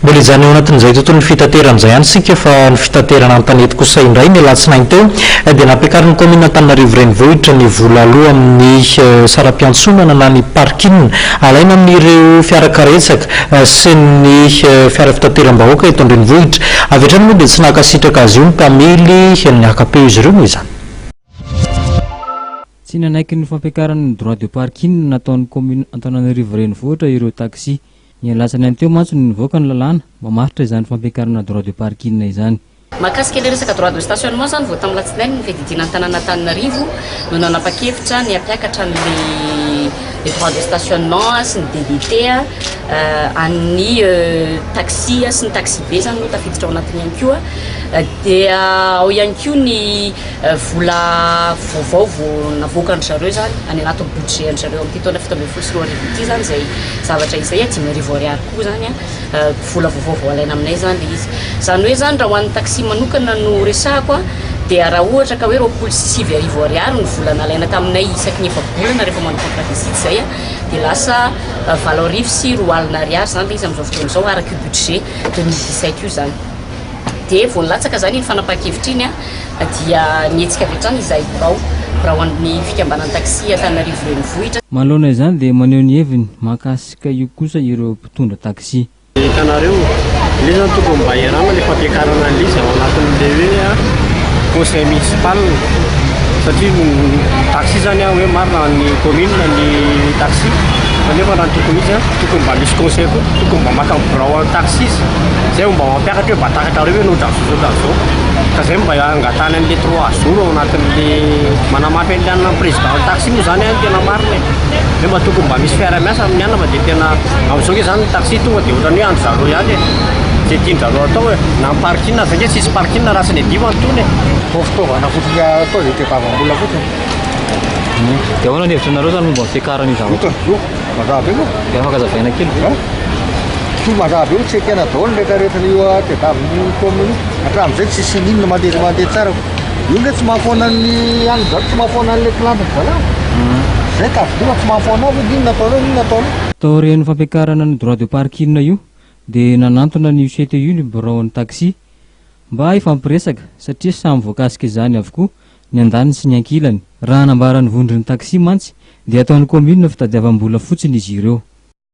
Mbola izany eo anatin'izay tontolon'ny fitateran'izay ihany sika fa ny fitaterana an-tanety kosa indray ny alatsinainy teo dia nampiakarin'ny commune Antananarivo renivohitra ny vola aloha amin'ny saram-piantsonana na ny parking alaina amin'ireo fiarakaretsaka sy ny fiara fitateram-bahoaka eto an-drenivohitra. Avy hatrany moa dia tsy nankasitraka azy io ny mpamily ny akapeo izy ireo moa izany. Tsy nanaiky ny fampiakaran'ny droit de parking nataon'ny commune Antananarivo renivohitra ireo taxi. Ny alatsany teo mantsy ny nivoaka ny lalàna mamaritra izany fampiakarana droit de parking izany. Mahakasika ilay resaka droit de stationnement zany vao tamin'ny latsinainy ny fididina tanàna Antananarivo no nanapa-kevitra ny ampiakatra ny droit de stationnement sy ny DDT an'ny taxi sy ny taxi be zany no tafiditra ao anatiny ihany koa dia ao ihany koa ny vola vaovao vao navoaka ny zareo zany any anatin'ny budget ny zareo amin'ny taona 724 ity zany zay zavatra izay 10,000 ariary koa zany vola vaovao vao alaina aminay zany le izy. Zany hoe zany raha ho an'ny taxi manokana no resahako dia raha ohatra ka hoe 26,000 ariary ny vola nalaina taminay isaky ny efa-bolana rehefa manao contrat visite zay dia lasa 7,000 sy 4,000 ariary zany le izy amin'izao fotoana izao araka io budget 2017 io zany. Dia vao nilatsaka zany iny fanapa-kevitra iny dia nietsika avy hatrany izay bao raha ho an'ny fikambanan'ny taxi Antananarivo renivohitra. Manoloana izany dia maneho ny heviny mahakasika io kosa ireo mpitondra taxi. Hitanareo ilay zany tokony mba iarana ilay fampiakarana an'ilay ao anatin'ilay hoe conseil municipal satria taxi zany hoe marina ny commune ny taxi kanefa raha tokony izy tokony mba misy conseil koa tokony mba maka birao taxi izy zay mba mampiakatra hoe mba takatra reo hoe nodrazao ka zay mba angatany an'ilay 3 jours ao anatin'ilay manamafy an'ilay président taxi moa zany tena marina hoe mba tokony mba misy fiara-miasa amin'ny anna fa dia tena amin'izao ke zany taxi tonga dia ohatrany hoe andro ihany zay tian-jareo atao hoe na parking satria tsisy parking raha sy ny diva antony fitaovana fotsiny atao zay tekavam-bola fotsiny. Dia ahoana ny hevitra nareo zany momba fiakarana io zavatra? Mazava io dia afaka zavaina kely. Mazava io tsy ekena daholo ndraika rehetra io tekavan'ny commune hatramin'izay tsisy ninona mandeha tsara io nge tsy mahafoana ny any zato tsy mahafoana an'ilay plante vala zay tafidoa tsy mahafoana avy ninona ataonao ninona ataonao. Tao reny fampiakarana ny droit de parking io dia nanantona ny CTU ny biraon'ny taxi mba hifampiresaka satria samy voakasika izany avokoa ny andaniny sy ny ankilany. Raha hanambarany vondron'ny taxi mantsy dia ataon'ny commune fitadiavam-bola fotsiny izy ireo.